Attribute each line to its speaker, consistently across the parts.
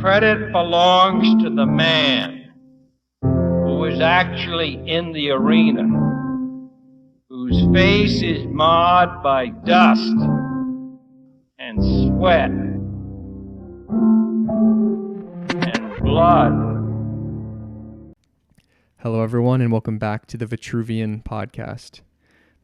Speaker 1: credit belongs to the man who is actually in the arena, whose face is marred by dust and sweat and blood.
Speaker 2: Hello, everyone, and welcome back to the Vitruvian podcast.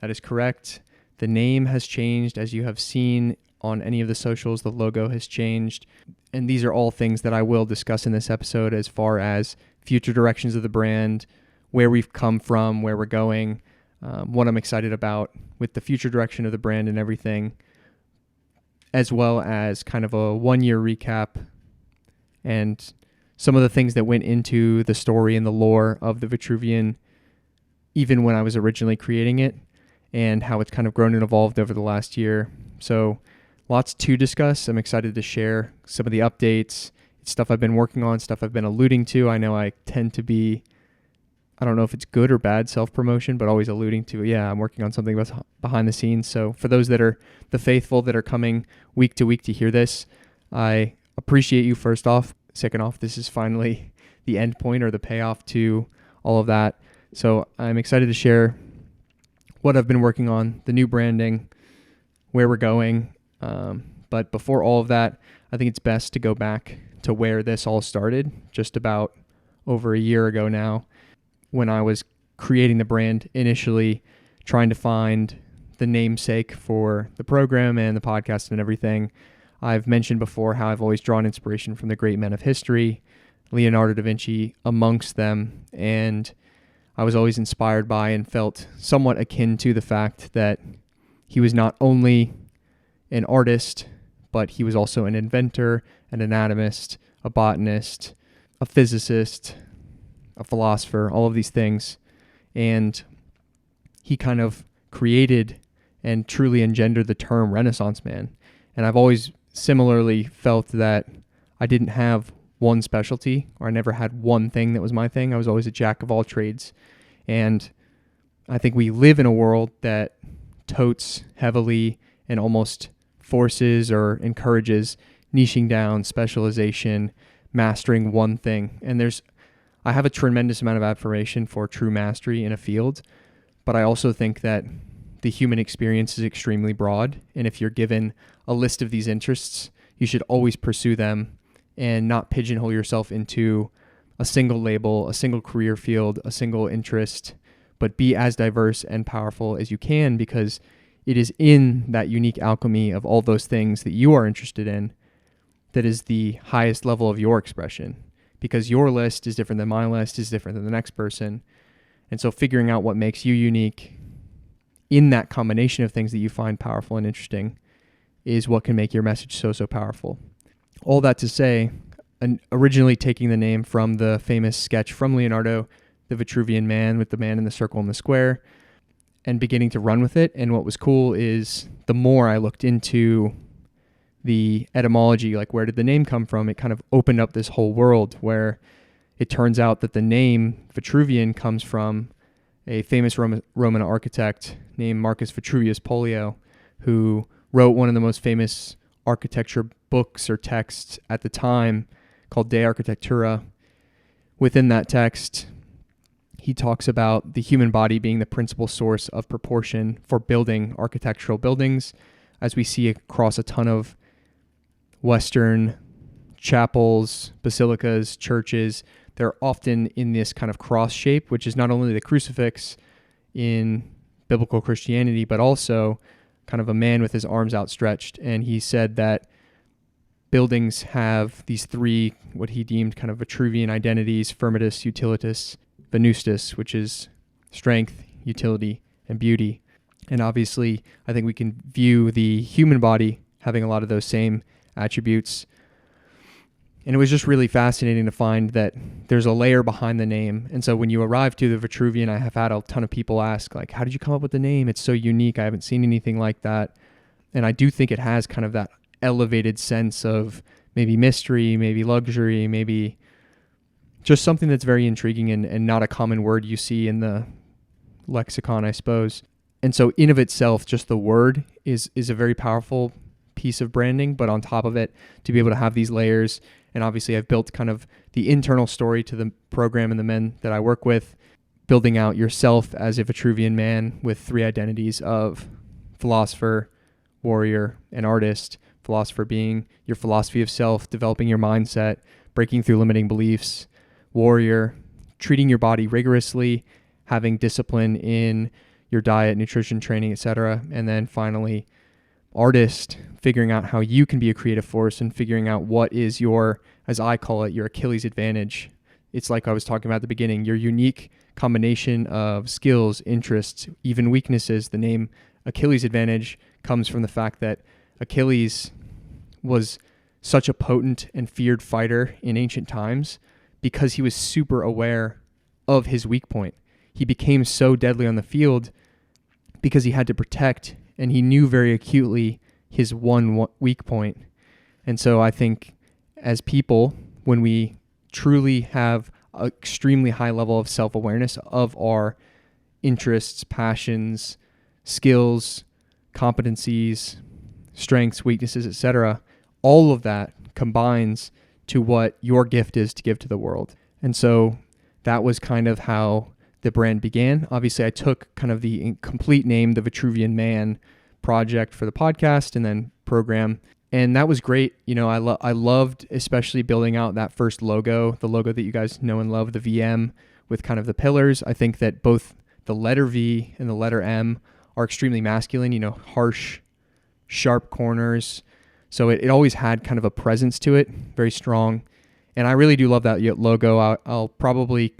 Speaker 2: That is correct. The name has changed, as you have seen on any of the socials. The logo has changed. And these are all things that I will discuss in this episode as far as future directions of the brand, where we've come from, where we're going, what I'm excited about with the future direction of the brand and everything, as well as kind of a one-year recap and some of the things that went into the story and the lore of the Vitruvian, even when I was originally creating it, and how it's kind of grown and evolved over the last year. So lots to discuss. I'm excited to share some of the updates. It's stuff I've been working on, stuff I've been alluding to. I know I tend to be, I don't know if it's good or bad self-promotion, but always alluding to, I'm working on something behind the scenes. So for those that are the faithful that are coming week to week to hear this, I appreciate you first off. Second off, this is finally the end point or the payoff to all of that. So I'm excited to share what I've been working on, the new branding, where we're going. But before all of that, I think it's best to go back to where this all started, just about over a year ago now, when I was creating the brand, initially trying to find the namesake for the program and the podcast and everything. I've mentioned before how I've always drawn inspiration from the great men of history, Leonardo da Vinci amongst them, and I was always inspired by and felt somewhat akin to the fact that he was not only an artist, but he was also an inventor, an anatomist, a botanist, a physicist, a philosopher, all of these things. And he kind of created and truly engendered the term Renaissance man. And I've always similarly felt that I didn't have one specialty, or I never had one thing that was my thing. I was always a jack of all trades. And I think we live in a world that totes heavily and almost forces or encourages niching down, specialization, mastering one thing. And I have a tremendous amount of admiration for true mastery in a field, but I also think that the human experience is extremely broad. And if you're given a list of these interests, you should always pursue them and not pigeonhole yourself into a single label, a single career field, a single interest, but be as diverse and powerful as you can, because it is in that unique alchemy of all those things that you are interested in that is the highest level of your expression, because your list is different than my list, is different than the next person. And so figuring out what makes you unique in that combination of things that you find powerful and interesting is what can make your message so powerful. All that to say, originally taking the name from the famous sketch from Leonardo, the Vitruvian Man, with the man in the circle and the square, and beginning to run with it. And what was cool is the more I looked into the etymology, like where did the name come from, it kind of opened up this whole world where it turns out that the name Vitruvian comes from a famous Roman architect named Marcus Vitruvius Pollio, who wrote one of the most famous architecture books or texts at the time called De Architectura. Within that text, he talks about the human body being the principal source of proportion for building architectural buildings, as we see across a ton of Western chapels, basilicas, churches. They're often in this kind of cross shape, which is not only the crucifix in biblical Christianity, but also kind of a man with his arms outstretched. And he said that buildings have these three, what he deemed kind of Vitruvian identities: firmitas, utilitas, venustus, which is strength, utility, and beauty. And obviously, I think we can view the human body having a lot of those same attributes. And it was just really fascinating to find that there's a layer behind the name. And so when you arrive to the Vitruvian, I have had a ton of people ask, like, how did you come up with the name? It's so unique. I haven't seen anything like that. And I do think it has kind of that elevated sense of maybe mystery, maybe luxury, maybe just something that's very intriguing and not a common word you see in the lexicon, I suppose. And so in of itself, just the word is a very powerful piece of branding, but on top of it, to be able to have these layers And obviously I've built kind of the internal story to the program and the men that I work with, building out yourself as a Vitruvian man with 3 identities of philosopher, warrior, and artist. Philosopher being your philosophy of self, developing your mindset, breaking through limiting beliefs. Warrior, treating your body rigorously, having discipline in your diet, nutrition, training, etc. And then finally, artist, figuring out how you can be a creative force and figuring out what is your, as I call it, your Achilles advantage. It's like I was talking about at the beginning, your unique combination of skills, interests, even weaknesses. The name Achilles advantage comes from the fact that Achilles was such a potent and feared fighter in ancient times because he was super aware of his weak point. He became so deadly on the field because he had to protect, and he knew very acutely his one weak point. And so I think as people, when we truly have an extremely high level of self-awareness of our interests, passions, skills, competencies, strengths, weaknesses, etc., all of that combines to what your gift is to give to the world. And so that was kind of how the brand began. Obviously, I took kind of the complete name, the Vitruvian Man project for the podcast and then program. And that was great. You know, I loved especially building out that first logo, the logo that you guys know and love, the VM with kind of the pillars. I think that both the letter V and the letter M are extremely masculine, you know, harsh, sharp corners. So it always had kind of a presence to it, very strong. And I really do love that logo. I'll probably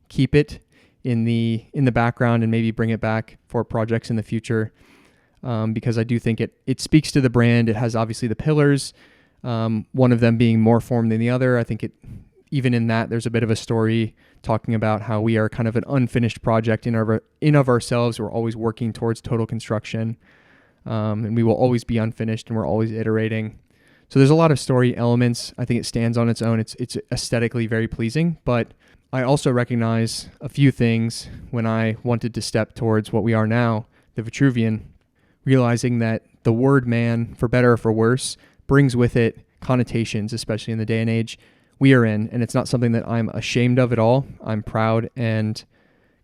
Speaker 2: keep it in the background and maybe bring it back for projects in the future, because I do think it speaks to the brand. It has obviously the pillars, one of them being more formed than the other. I think even in that, there's a bit of a story talking about how we are kind of an unfinished project in of ourselves. We're always working towards total construction. And we will always be unfinished, and we're always iterating. So there's a lot of story elements. I think it stands on its own. It's aesthetically very pleasing, but I also recognize a few things when I wanted to step towards what we are now, the Vitruvian, realizing that the word man, for better or for worse, brings with it connotations, especially in the day and age we are in. And it's not something that I'm ashamed of at all. I'm proud and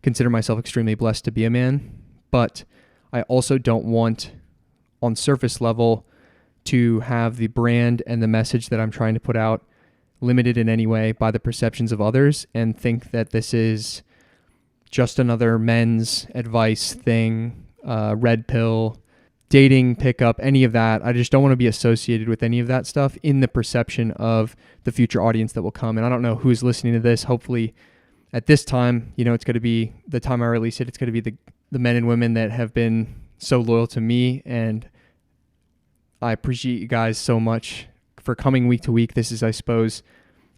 Speaker 2: consider myself extremely blessed to be a man, but I also don't want on surface level to have the brand and the message that I'm trying to put out limited in any way by the perceptions of others and think that this is just another men's advice thing, red pill, dating, pickup, any of that. I just don't want to be associated with any of that stuff in the perception of the future audience that will come. And I don't know who's listening to this. Hopefully at this time, you know, it's going to be the time I release it. It's going to be the men and women that have been so loyal to me, and I appreciate you guys so much for coming week to week. This is, I suppose,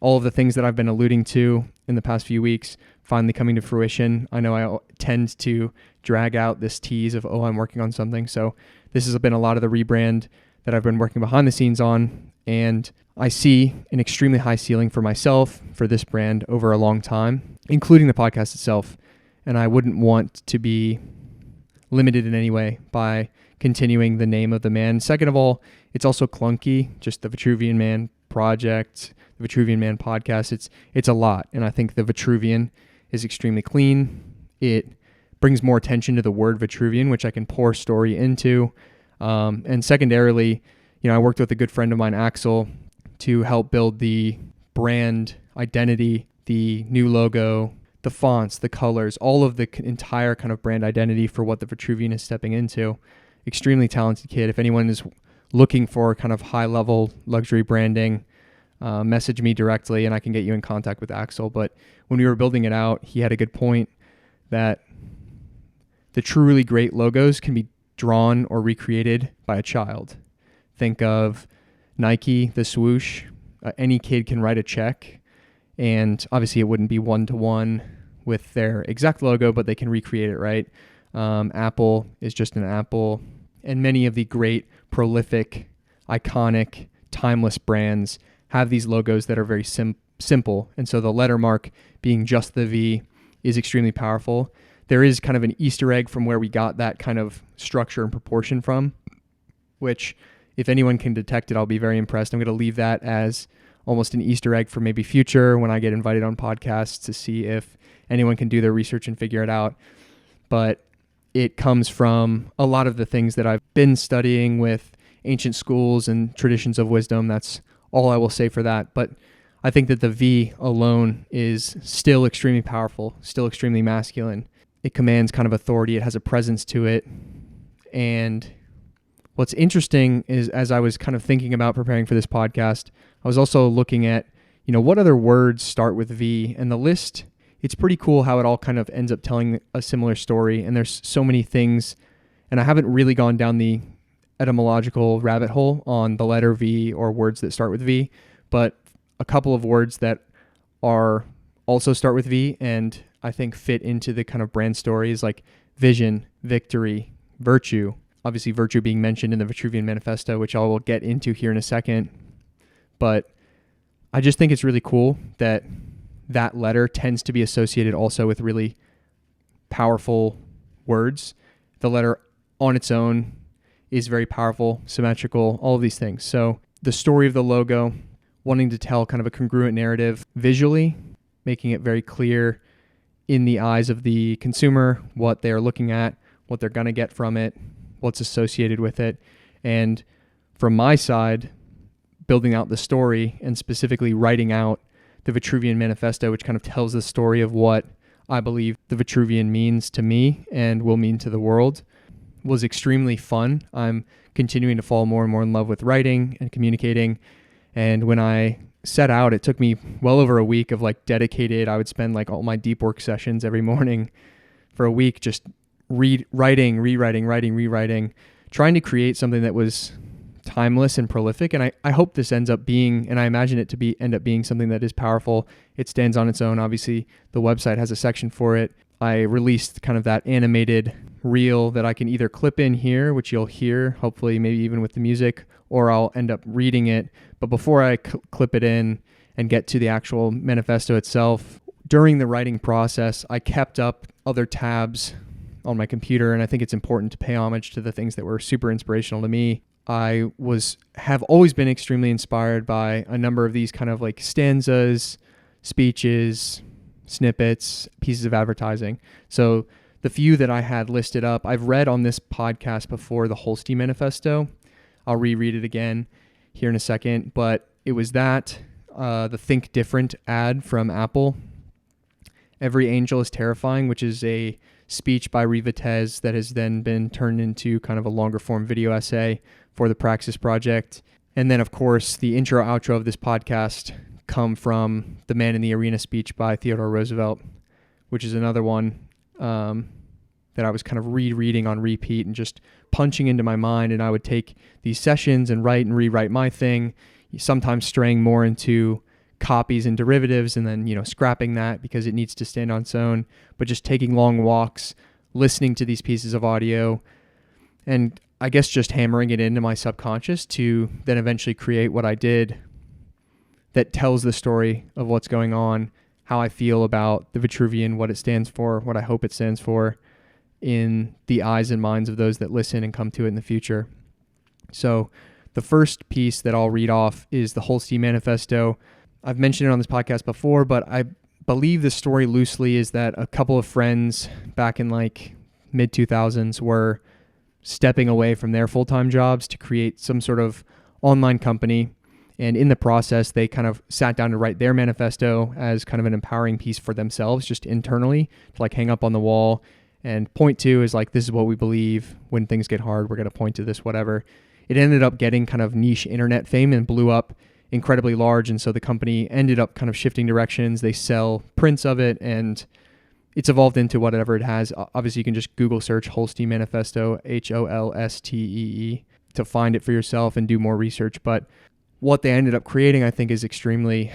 Speaker 2: all of the things that I've been alluding to in the past few weeks finally coming to fruition. I know I tend to drag out this tease of, I'm working on something. So this has been a lot of the rebrand that I've been working behind the scenes on, and I see an extremely high ceiling for myself, for this brand over a long time, including the podcast itself. And I wouldn't want to be limited in any way by continuing the name of the man. Second of all, it's also clunky, just the Vitruvian Man project, the Vitruvian Man podcast. It's a lot. And I think the Vitruvian is extremely clean. It brings more attention to the word Vitruvian, which I can pour story into. And secondarily, I worked with a good friend of mine, Axel, to help build the brand identity, the new logo, the fonts, the colors, all of the entire kind of brand identity for what the Vitruvian is stepping into. Extremely talented kid. If anyone is looking for kind of high-level luxury branding, message me directly and I can get you in contact with Axel. But when we were building it out, he had a good point that the truly great logos can be drawn or recreated by a child. Think of Nike, the swoosh. Any kid can write a check, and obviously it wouldn't be one-to-one with their exact logo, but they can recreate it, right? Apple is just an apple, and many of the great, prolific, iconic, timeless brands have these logos that are very simple, and so the letter mark being just the V is extremely powerful. There is kind of an Easter egg from where we got that kind of structure and proportion from, which if anyone can detect it, I'll be very impressed. I'm going to leave that as almost an Easter egg for maybe future when I get invited on podcasts to see if anyone can do their research and figure it out. But it comes from a lot of the things that I've been studying with ancient schools and traditions of wisdom. That's all I will say for that. But I think that the V alone is still extremely powerful, still extremely masculine. It commands kind of authority. It has a presence to it. And what's interesting is, as I was kind of thinking about preparing for this podcast, I was also looking at, what other words start with V, and the list, it's pretty cool how it all kind of ends up telling a similar story. And there's so many things, and I haven't really gone down the etymological rabbit hole on the letter V or words that start with V, but a couple of words that are also start with V and I think fit into the kind of brand stories like vision, victory, virtue. Obviously virtue being mentioned in the Vitruvian Manifesto, which I will get into here in a second. But I just think it's really cool that that letter tends to be associated also with really powerful words. The letter on its own is very powerful, symmetrical, all of these things. So the story of the logo, wanting to tell kind of a congruent narrative visually, making it very clear in the eyes of the consumer what they're looking at, what they're going to get from it, what's associated with it. And from my side, building out the story and specifically writing out the Vitruvian Manifesto, which kind of tells the story of what I believe the Vitruvian means to me and will mean to the world, was extremely fun. I'm continuing to fall more and more in love with writing and communicating. And when I set out, it took me well over a week of dedicated, I would spend all my deep work sessions every morning for a week, just writing, rewriting, trying to create something that was timeless and prolific. And I hope this ends up being, and I imagine it to end up being something that is powerful. It stands on its own. Obviously, the website has a section for it. I released kind of that animated reel that I can either clip in here, which you'll hear, hopefully maybe even with the music, or I'll end up reading it. But before I clip it in and get to the actual manifesto itself, during the writing process, I kept up other tabs on my computer, and I think it's important to pay homage to the things that were super inspirational to me. I have always been extremely inspired by a number of these kind of stanzas, speeches, snippets, pieces of advertising. So the few that I had listed up, I've read on this podcast before the Holstein Manifesto. I'll reread it again here in a second, but it was the Think Different ad from Apple. Every Angel is Terrifying, which is a speech by Rivetez that has then been turned into kind of a longer form video essay for the Praxis Project. And then, of course, the intro outro of this podcast come from the Man in the Arena speech by Theodore Roosevelt, which is another one that I was kind of rereading on repeat and just punching into my mind. And I would take these sessions and write and rewrite my thing, sometimes straying more into copies and derivatives and then, scrapping that because it needs to stand on its own, but just taking long walks, listening to these pieces of audio, and I guess just hammering it into my subconscious to then eventually create what I did that tells the story of what's going on, how I feel about the Vitruvian, what it stands for, what I hope it stands for in the eyes and minds of those that listen and come to it in the future. So the first piece that I'll read off is the Holstein Manifesto. I've mentioned it on this podcast before, but I believe the story loosely is that a couple of friends back in mid 2000s were stepping away from their full-time jobs to create some sort of online company. And in the process, they kind of sat down to write their manifesto as kind of an empowering piece for themselves, just internally, to hang up on the wall and point to is this is what we believe. When things get hard, we're going to point to this, whatever. It ended up getting kind of niche internet fame and blew up incredibly large. And so the company ended up kind of shifting directions. They sell prints of it and it's evolved into whatever it has. Obviously, you can just Google search Holstein Manifesto, Holstee, to find it for yourself and do more research. But what they ended up creating, I think, is extremely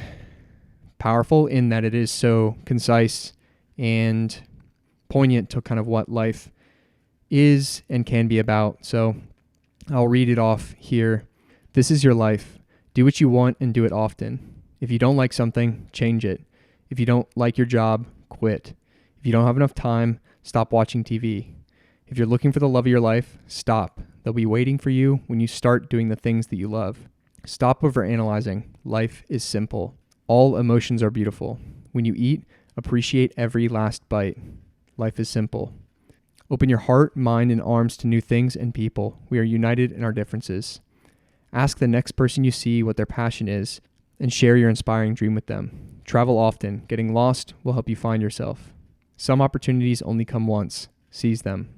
Speaker 2: powerful in that it is so concise and poignant to kind of what life is and can be about. So I'll read it off here. This is your life. Do what you want and do it often. If you don't like something, change it. If you don't like your job, quit. If you don't have enough time, stop watching TV. If you're looking for the love of your life, stop. They'll be waiting for you when you start doing the things that you love. Stop overanalyzing. Life is simple. All emotions are beautiful. When you eat, appreciate every last bite. Life is simple. Open your heart, mind, and arms to new things and people. We are united in our differences. Ask the next person you see what their passion is and share your inspiring dream with them. Travel often. Getting lost will help you find yourself. Some opportunities only come once. Seize them.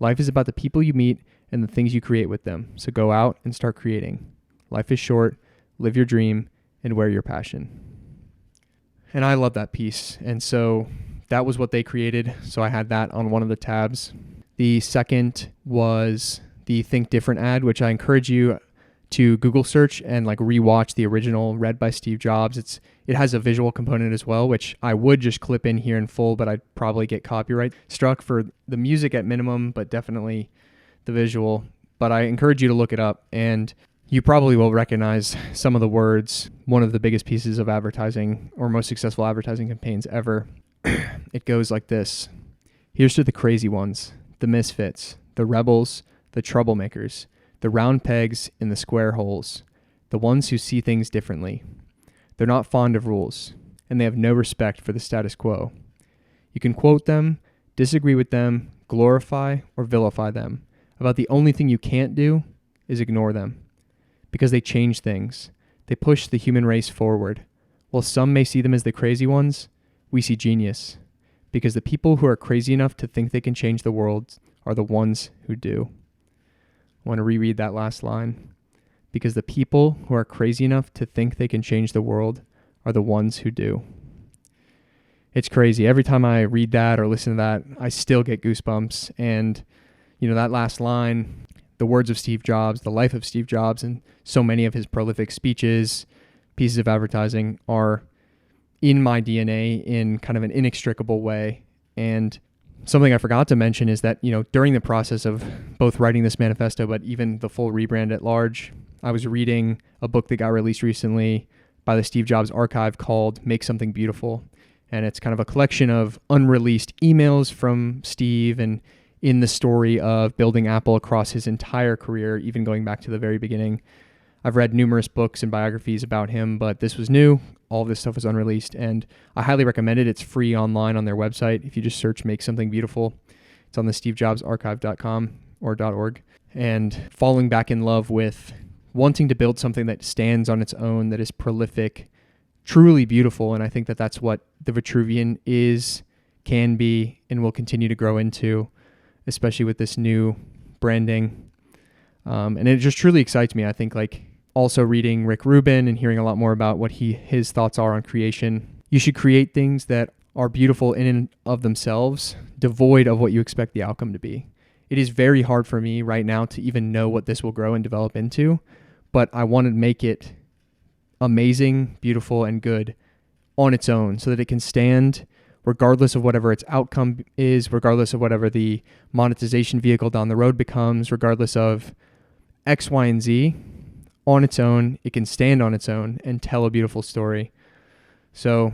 Speaker 2: Life is about the people you meet and the things you create with them. So go out and start creating. Life is short. Live your dream and wear your passion. And I love that piece. And so that was what they created. So I had that on one of the tabs. The second was the Think Different ad, which I encourage you to Google search and like rewatch the original read by Steve Jobs. It has a visual component as well, which I would just clip in here in full, but I'd probably get copyright struck for the music at minimum, but definitely the visual. But I encourage you to look it up, and you probably will recognize some of the words. One of the biggest pieces of advertising or most successful advertising campaigns ever. It goes like this. Here's to the crazy ones, the misfits, the rebels, the troublemakers, the round pegs in the square holes, the ones who see things differently. They're not fond of rules, and they have no respect for the status quo. You can quote them, disagree with them, glorify or vilify them. About the only thing you can't do is ignore them. Because they change things. They push the human race forward. While some may see them as the crazy ones, we see genius. Because the people who are crazy enough to think they can change the world are the ones who do. I want to reread that last line. Because the people who are crazy enough to think they can change the world are the ones who do. It's crazy. Every time I read that or listen to that, I still get goosebumps. And, that last line, the words of Steve Jobs, the life of Steve Jobs, and so many of his prolific speeches, pieces of advertising are in my DNA in kind of an inextricable way. And something I forgot to mention is that, during the process of both writing this manifesto, but even the full rebrand at large, I was reading a book that got released recently by the Steve Jobs Archive called Make Something Beautiful. And it's kind of a collection of unreleased emails from Steve and in the story of building Apple across his entire career, even going back to the very beginning. I've read numerous books and biographies about him, but this was new. All of this stuff was unreleased, and I highly recommend it. It's free online on their website. If you just search Make Something Beautiful, it's on the stevejobsarchive.com or .org. And falling back in love with wanting to build something that stands on its own, that is prolific, truly beautiful. And I think that that's what the Vitruvian is, can be, and will continue to grow into, especially with this new branding. And it just truly excites me. I think also reading Rick Rubin and hearing a lot more about what his thoughts are on creation. You should create things that are beautiful in and of themselves, devoid of what you expect the outcome to be. It is very hard for me right now to even know what this will grow and develop into, but I want to make it amazing, beautiful, and good on its own so that it can stand regardless of whatever its outcome is, regardless of whatever the monetization vehicle down the road becomes, regardless of X, Y, and Z. On its own, it can stand on its own and tell a beautiful story. So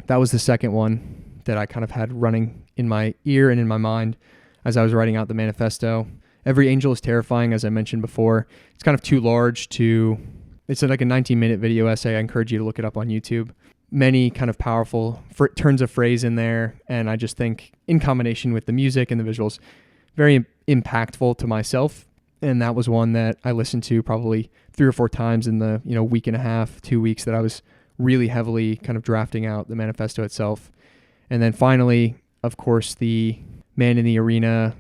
Speaker 2: that was the second one that I kind of had running in my ear and in my mind as I was writing out the manifesto. Every Angel is Terrifying, as I mentioned before. It's kind of too large it's like a 19-minute video essay. I encourage you to look it up on YouTube. Many kind of powerful turns of phrase in there, and I just think in combination with the music and the visuals, very impactful to myself. And that was one that I listened to probably 3 or 4 times in the week and a half, 2 weeks that I was really heavily kind of drafting out the manifesto itself. And then finally, of course, the Man in the Arena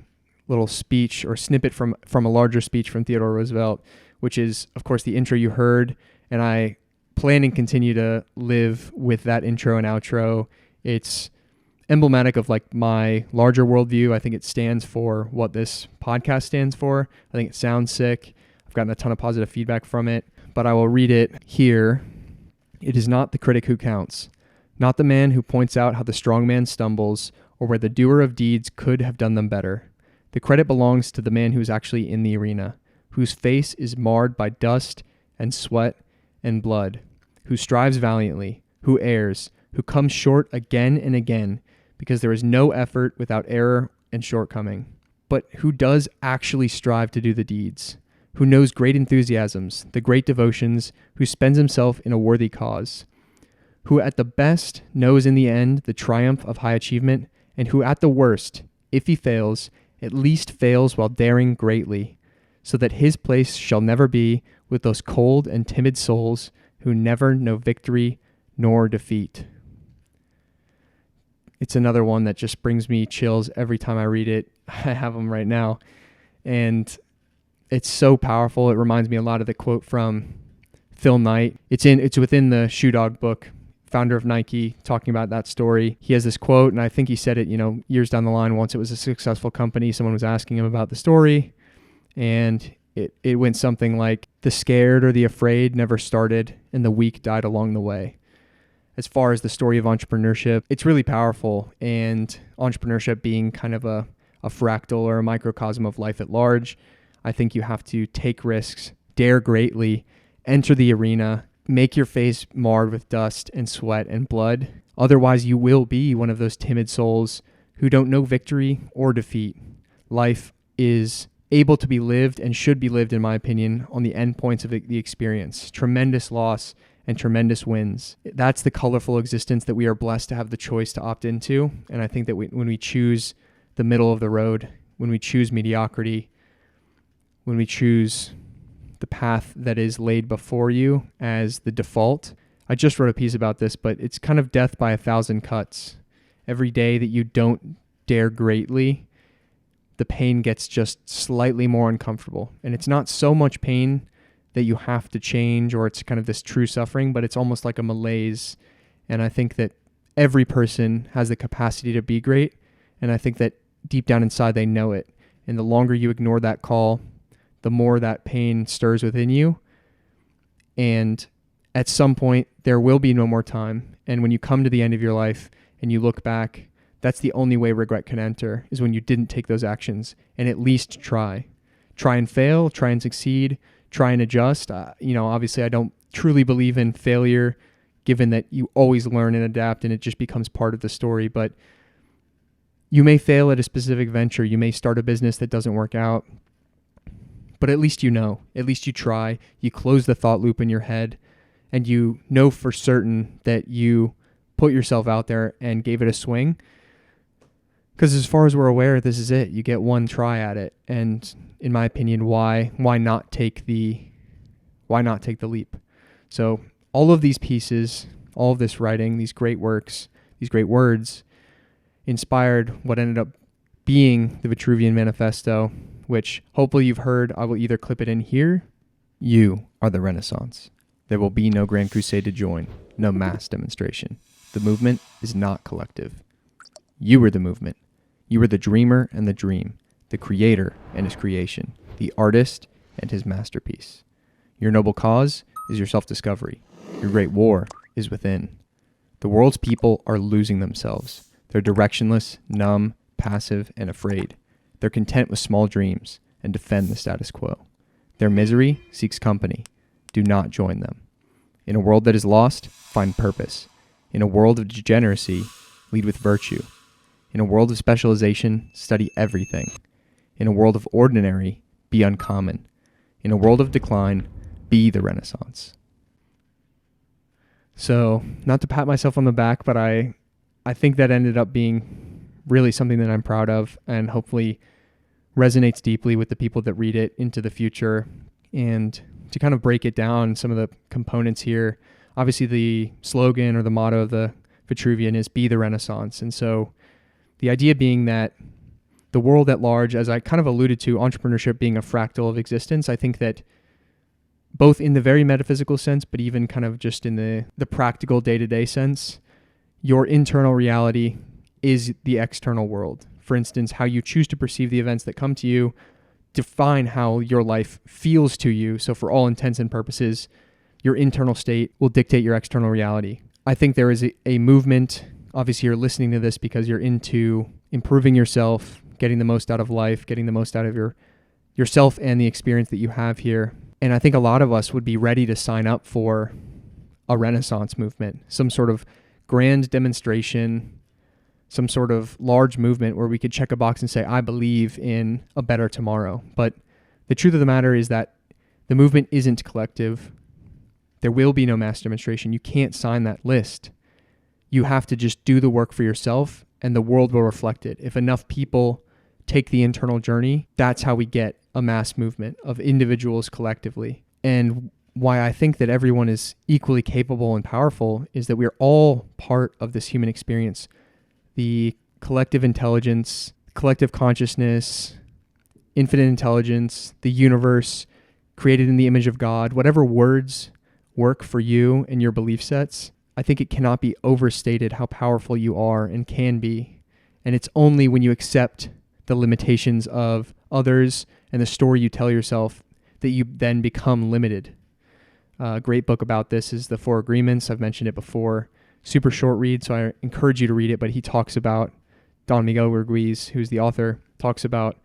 Speaker 2: little speech or snippet from a larger speech from Theodore Roosevelt, which is, of course, the intro you heard. And I plan and continue to live with that intro and outro. It's emblematic of my larger worldview. I think it stands for what this podcast stands for. I think it sounds sick. I've gotten a ton of positive feedback from it, but I will read it here. It is not the critic who counts, not the man who points out how the strong man stumbles or where the doer of deeds could have done them better. The credit belongs to the man who is actually in the arena, whose face is marred by dust and sweat and blood, who strives valiantly, who errs, who comes short again and again, because there is no effort without error and shortcoming, but who does actually strive to do the deeds, who knows great enthusiasms, the great devotions, who spends himself in a worthy cause, who at the best knows in the end the triumph of high achievement, and who at the worst, if he fails, at least fails while daring greatly, so that his place shall never be with those cold and timid souls who never know victory nor defeat. It's another one that just brings me chills every time I read it. I have them right now. And it's so powerful. It reminds me a lot of the quote from Phil Knight. It's within the Shoe Dog book, founder of Nike, talking about that story. He has this quote, and I think he said it, years down the line. Once it was a successful company, someone was asking him about the story, and it went something like, "The scared or the afraid never started, and the weak died along the way." As far as the story of entrepreneurship, it's really powerful, and entrepreneurship being kind of a fractal or a microcosm of life at large, I think you have to take risks, dare greatly, enter the arena, make your face marred with dust and sweat and blood. Otherwise, you will be one of those timid souls who don't know victory or defeat. Life is able to be lived and should be lived, in my opinion, on the endpoints of the experience. Tremendous loss and tremendous wins. That's the colorful existence that we are blessed to have the choice to opt into. And I think that when we choose the middle of the road, when we choose mediocrity, when we choose the path that is laid before you as the default. I just wrote a piece about this, but it's kind of death by 1,000 cuts. Every day that you don't dare greatly, the pain gets just slightly more uncomfortable. And it's not so much pain that you have to change, or it's kind of this true suffering, but it's almost like a malaise. And I think that every person has the capacity to be great. And I think that deep down inside, they know it. And the longer you ignore that call, the more that pain stirs within you. And at some point, there will be no more time. And when you come to the end of your life and you look back, that's the only way regret can enter, is when you didn't take those actions and at least try. Try and fail, try and succeed, try and adjust. Obviously I don't truly believe in failure, given that you always learn and adapt and it just becomes part of the story. But you may fail at a specific venture. You may start a business that doesn't work out, but at least at least you try, you close the thought loop in your head, and you know for certain that you put yourself out there and gave it a swing. Because as far as we're aware, this is it. You get one try at it. And in my opinion, why not take the leap? So all of these pieces, all of this writing, these great works, these great words, inspired what ended up being the Vitruvian Manifesto, which hopefully you've heard. I will either clip it in here. You are the Renaissance. There will be no grand crusade to join, no mass demonstration. The movement is not collective. You are the movement. You are the dreamer and the dream, the creator and his creation, the artist and his masterpiece. Your noble cause is your self-discovery. Your great war is within. The world's people are losing themselves. They're directionless, numb, passive, and afraid. They're content with small dreams and defend the status quo. Their misery seeks company. Do not join them. In a world that is lost, find purpose. In a world of degeneracy, lead with virtue. In a world of specialization, study everything. In a world of ordinary, be uncommon. In a world of decline, be the Renaissance. So, not to pat myself on the back, but I think that ended up being really something that I'm proud of, and hopefully resonates deeply with the people that read it into the future. And to kind of break it down, some of the components here, obviously the slogan or the motto of the Vitruvian is be the Renaissance. And so the idea being that the world at large, as I kind of alluded to, entrepreneurship being a fractal of existence, I think that both in the very metaphysical sense, but even kind of just in the practical day-to-day sense, your internal reality is the external world. For instance, how you choose to perceive the events that come to you define how your life feels to you. So for all intents and purposes, your internal state will dictate your external reality. I think there is a movement. Obviously, you're listening to this because you're into improving yourself, getting the most out of life, getting the most out of yourself and the experience that you have here. And I think a lot of us would be ready to sign up for a Renaissance movement, some sort of grand demonstration, some sort of large movement where we could check a box and say, I believe in a better tomorrow. But the truth of the matter is that The movement isn't collective. There will be no mass demonstration. You can't sign that list. You have to just do the work for yourself, and the world will reflect it. If enough people take the internal journey, that's how we get a mass movement of individuals collectively. And why I think that everyone is equally capable and powerful is that we're all part of this human experience. The collective intelligence, collective consciousness, infinite intelligence, the universe, created in the image of God, whatever words work for you and your belief sets, I think it cannot be overstated how powerful you are and can be. And it's only when you accept the limitations of others and the story you tell yourself that you then become limited. A great book about this is The Four Agreements. I've mentioned it before. Super short read, so I encourage you to read it. But he talks about, Don Miguel Ruiz, who's the author, talks about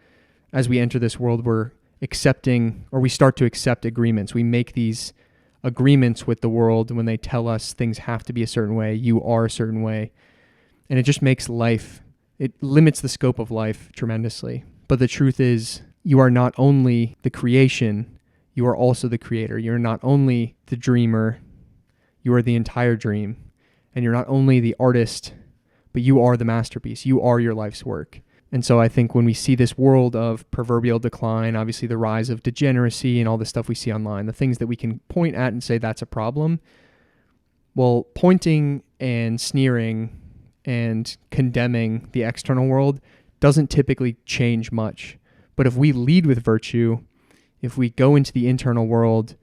Speaker 2: as we enter this world, we're accepting, or we start to accept agreements. We make these agreements with the world when they tell us things have to be a certain way, you are a certain way. And it just makes life, it limits the scope of life tremendously. But the truth is, you are not only the creation, you are also the creator. You're not only the dreamer, you are the entire dream. And you're not only the artist, but you are the masterpiece. You are your life's work. And so I think when we see this world of proverbial decline, obviously the rise of degeneracy and all the stuff we see online, the things that we can point at and say that's a problem, well, pointing and sneering and condemning the external world doesn't typically change much. But if we lead with virtue, if we go into the internal world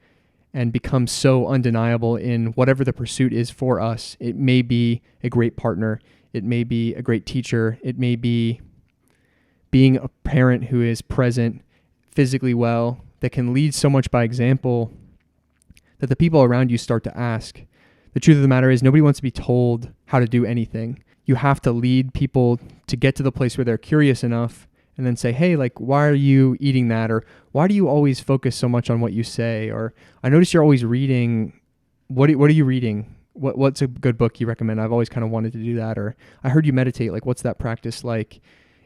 Speaker 2: and become so undeniable in whatever the pursuit is for us, it may be a great partner, it may be a great teacher, it may be being a parent who is present physically well, that can lead so much by example that the people around you start to ask. The truth of the matter is nobody wants to be told how to do anything. You have to lead people to get to the place where they're curious enough and then say, hey, like, why are you eating that? Or why do you always focus so much on what you say? Or I notice you're always reading. What are you reading? What's a good book you recommend? I've always kind of wanted to do that. Or I heard you meditate. Like, what's that practice like?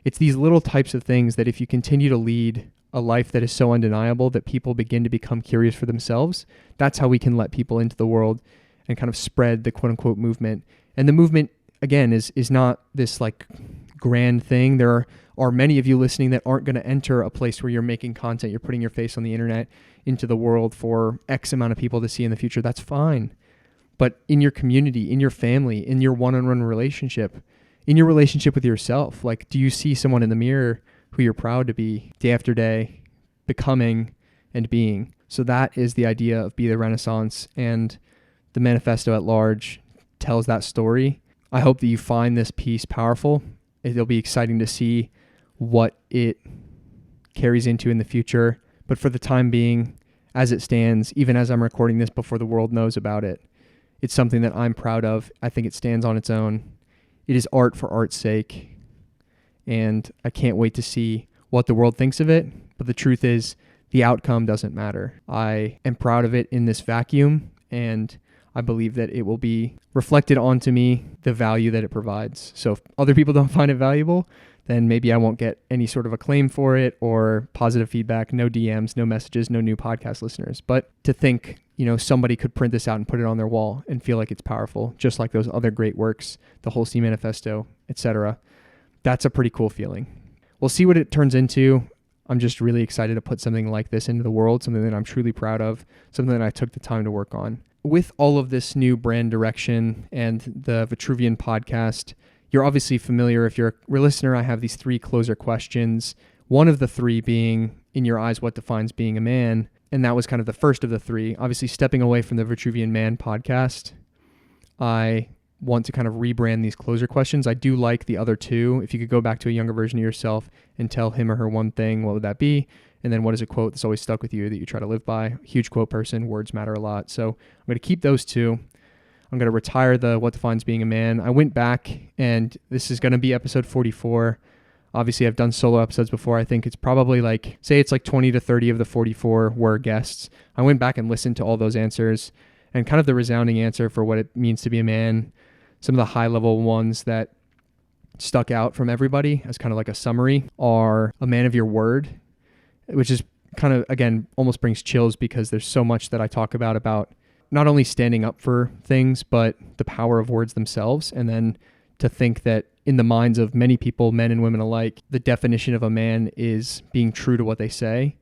Speaker 2: It's these little types of things that if you continue to lead a life that is so undeniable that people begin to become curious for themselves, that's how we can let people into the world and kind of spread the quote unquote movement. And the movement, again, is not this like grand thing. There are many of you listening that aren't going to enter a place where you're making content, you're putting your face on the internet into the world for X amount of people to see in the future. That's fine. But in your community, in your family, in your one-on-one relationship, in your relationship with yourself, like, do you see someone in the mirror who you're proud to be day after day, becoming and being? So that is the idea of Be the Renaissance, and the manifesto at large tells that story. I hope that you find this piece powerful. It'll be exciting to see what it carries into in the future. But for the time being, as it stands, even as I'm recording this before the world knows about it, it's something that I'm proud of. I think it stands on its own. It is art for art's sake, and I can't wait to see what the world thinks of it. But the truth is, the outcome doesn't matter. I am proud of it in this vacuum, and I believe that it will be reflected onto me, the value that it provides. So if other people don't find it valuable, then maybe I won't get any sort of acclaim for it or positive feedback, no DMs, no messages, no new podcast listeners. But to think, somebody could print this out and put it on their wall and feel like it's powerful, just like those other great works, the Holstein Manifesto, etc. That's a pretty cool feeling. We'll see what it turns into. I'm just really excited to put something like this into the world, something that I'm truly proud of, something that I took the time to work on. With all of this new brand direction and the Vitruvian podcast, you're obviously familiar. If you're a listener, I have these 3 closer questions. One of the 3 being, in your eyes, what defines being a man? And that was kind of the first of the 3. Obviously, stepping away from the Vitruvian Man podcast, I want to kind of rebrand these closer questions. I do like the other 2. If you could go back to a younger version of yourself and tell him or her one thing, what would that be? And then what is a quote that's always stuck with you that you try to live by? Huge quote person. Words matter a lot. So I'm going to keep those 2. I'm going to retire the what defines being a man. I went back, and this is going to be episode 44. Obviously, I've done solo episodes before. I think it's probably it's 20 to 30 of the 44 were guests. I went back and listened to all those answers and kind of the resounding answer for what it means to be a man. Some of the high-level ones that stuck out from everybody as kind of like a summary are a man of your word, which is kind of, again, almost brings chills because there's so much that I talk about not only standing up for things, but the power of words themselves. And then to think that in the minds of many people, men and women alike, the definition of a man is being true to what they say.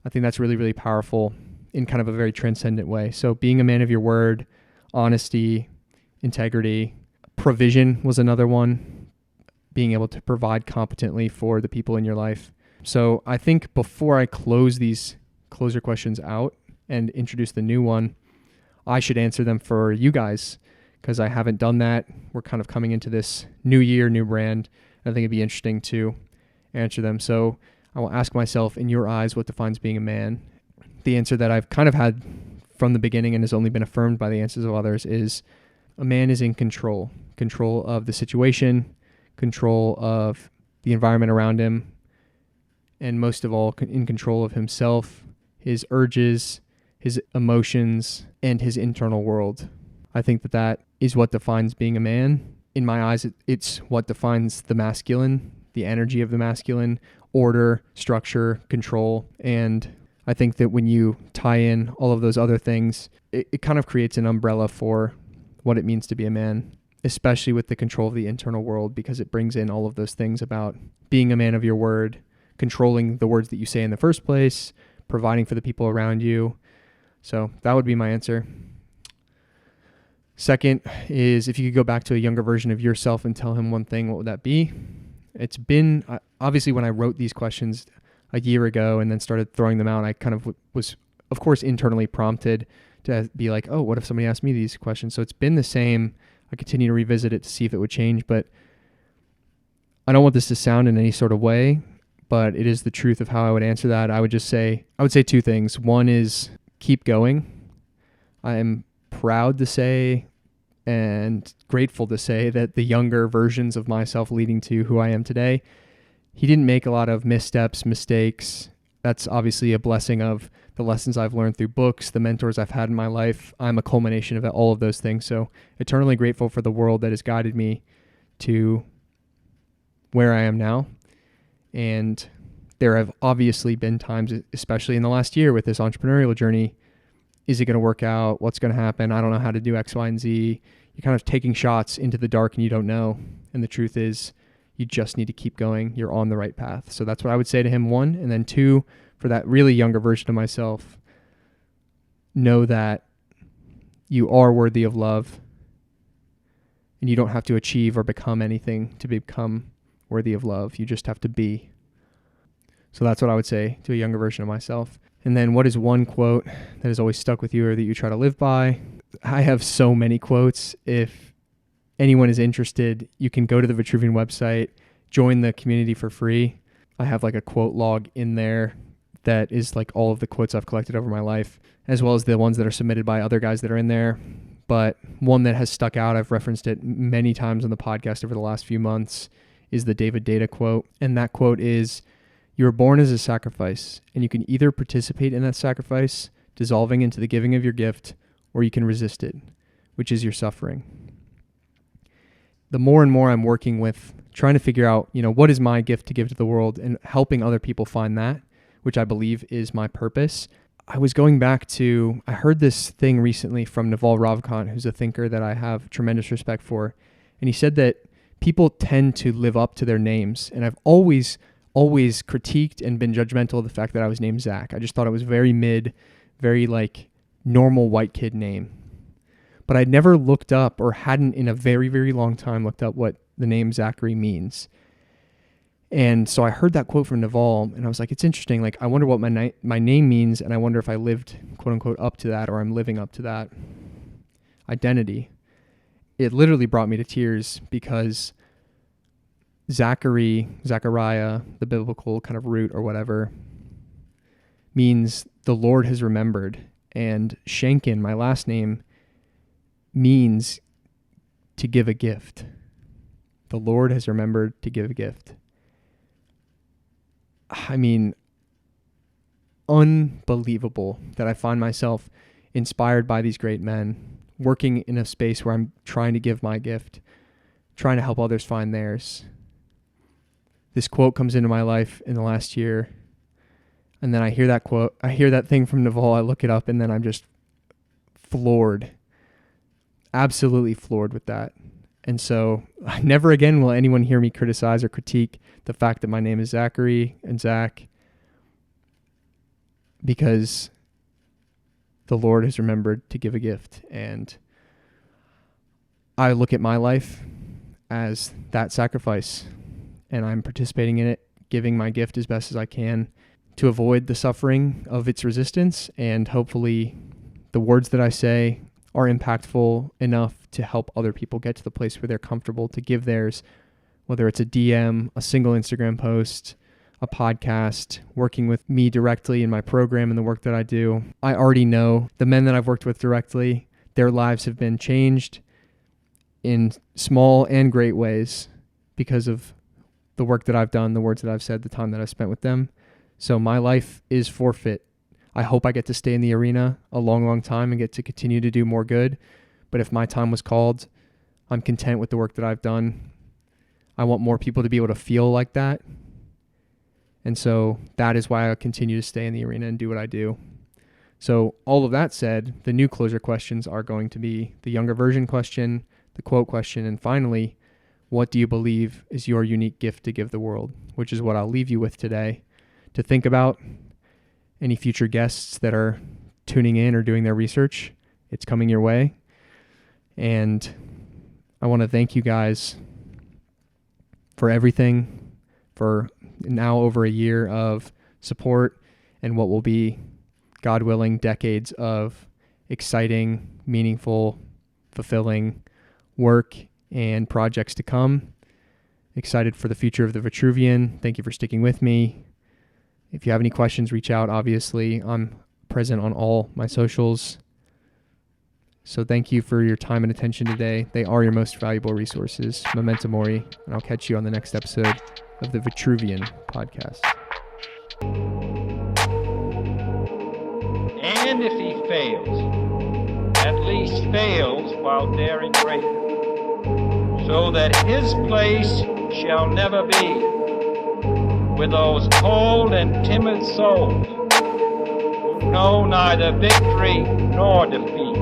Speaker 2: I think that's really, really powerful in kind of a very transcendent way. So being a man of your word, honesty, integrity, provision was another one, being able to provide competently for the people in your life. So I think before I close these closer questions out and introduce the new one, I should answer them for you guys because I haven't done that. We're kind of coming into this new year, new brand. I think it'd be interesting to answer them. So I will ask myself, in your eyes, what defines being a man? The answer that I've kind of had from the beginning and has only been affirmed by the answers of others is a man is in control of the situation, control of the environment around him, and most of all, in control of himself, his urges, his emotions, and his internal world. I think that is what defines being a man. In my eyes, it's what defines the masculine, the energy of the masculine, order, structure, control. And I think that when you tie in all of those other things, it kind of creates an umbrella for what it means to be a man, especially with the control of the internal world, because it brings in all of those things about being a man of your word, controlling the words that you say in the first place, providing for the people around you. So that would be my answer. Second is, if you could go back to a younger version of yourself and tell him one thing, what would that be? It's been, obviously when I wrote these questions a year ago and then started throwing them out, I kind of was, of course, internally prompted to be like, oh, what if somebody asked me these questions? So it's been the same. I continue to revisit it to see if it would change, but I don't want this to sound in any sort of way, but it is the truth of how I would answer that. I would say two things. One is keep going. I am proud to say and grateful to say that the younger versions of myself leading to who I am today, he didn't make a lot of missteps, mistakes. That's obviously a blessing of the lessons I've learned through books, the mentors I've had in my life. I'm a culmination of all of those things. So eternally grateful for the world that has guided me to where I am now. And there have obviously been times, especially in the last year with this entrepreneurial journey, is it going to work out? What's going to happen? I don't know how to do X, Y, and Z. You're kind of taking shots into the dark and you don't know. And the truth is, you just need to keep going. You're on the right path. So that's what I would say to him, one. And then two, for that really younger version of myself, know that you are worthy of love and you don't have to achieve or become anything to become worthy of love. You just have to be. So that's what I would say to a younger version of myself. And then what is one quote that has always stuck with you or that you try to live by? I have so many quotes. If anyone is interested, you can go to the Vitruvian website, join the community for free. I have like a quote log in there that is like all of the quotes I've collected over my life, as well as the ones that are submitted by other guys that are in there. But one that has stuck out, I've referenced it many times on the podcast over the last few months, is the David Data quote. And that quote is, "You are born as a sacrifice, and you can either participate in that sacrifice, dissolving into the giving of your gift, or you can resist it, which is your suffering." The more and more I'm working with trying to figure out, what is my gift to give to the world and helping other people find that, which I believe is my purpose. I was going back to, I heard this thing recently from Naval Ravikant, who's a thinker that I have tremendous respect for. And he said that people tend to live up to their names. And I've always critiqued and been judgmental of the fact that I was named Zach. I just thought it was very very like normal white kid name. But I'd never looked up, or hadn't in a very, very long time looked up what the name Zachary means. And so I heard that quote from Naval and I was like, it's interesting. Like, I wonder what my name means. And I wonder if I lived, quote unquote, up to that, or I'm living up to that identity. It literally brought me to tears because Zachariah, the biblical kind of root or whatever, means the Lord has remembered. And Shankin, my last name, means to give a gift. The Lord has remembered to give a gift. I mean, unbelievable that I find myself inspired by these great men, working in a space where I'm trying to give my gift, trying to help others find theirs. This quote comes into my life in the last year. And then I hear that quote, I hear that thing from Naval, I look it up, and then I'm just floored, absolutely floored with that. And so never again will anyone hear me criticize or critique the fact that my name is Zachary and Zach, because the Lord has remembered to give a gift. And I look at my life as that sacrifice, and I'm participating in it, giving my gift as best as I can to avoid the suffering of its resistance. And hopefully the words that I say are impactful enough to help other people get to the place where they're comfortable to give theirs, whether it's a DM, a single Instagram post, a podcast, working with me directly in my program and the work that I do. I already know the men that I've worked with directly, their lives have been changed in small and great ways because of the work that I've done, the words that I've said, the time that I've spent with them. So my life is forfeit. I hope I get to stay in the arena a long, long time and get to continue to do more good. But if my time was called, I'm content with the work that I've done. I want more people to be able to feel like that. And so that is why I continue to stay in the arena and do what I do. So all of that said, the new closer questions are going to be the younger version question, the quote question, and finally, what do you believe is your unique gift to give the world? Which is what I'll leave you with today to think about. Any future guests that are tuning in or doing their research, it's coming your way. And I want to thank you guys for everything, for now over a year of support and what will be, God willing, decades of exciting, meaningful, fulfilling work and projects to come. Excited for the future of the Vitruvian. Thank you for sticking with me. If you have any questions, reach out. Obviously, I'm present on all my socials. So thank you for your time and attention today. They are your most valuable resources. Memento Mori, and I'll catch you on the next episode of the Vitruvian podcast.
Speaker 1: And if he fails, at least fails while daring greater, so that his place shall never be with those cold and timid souls who know neither victory nor defeat.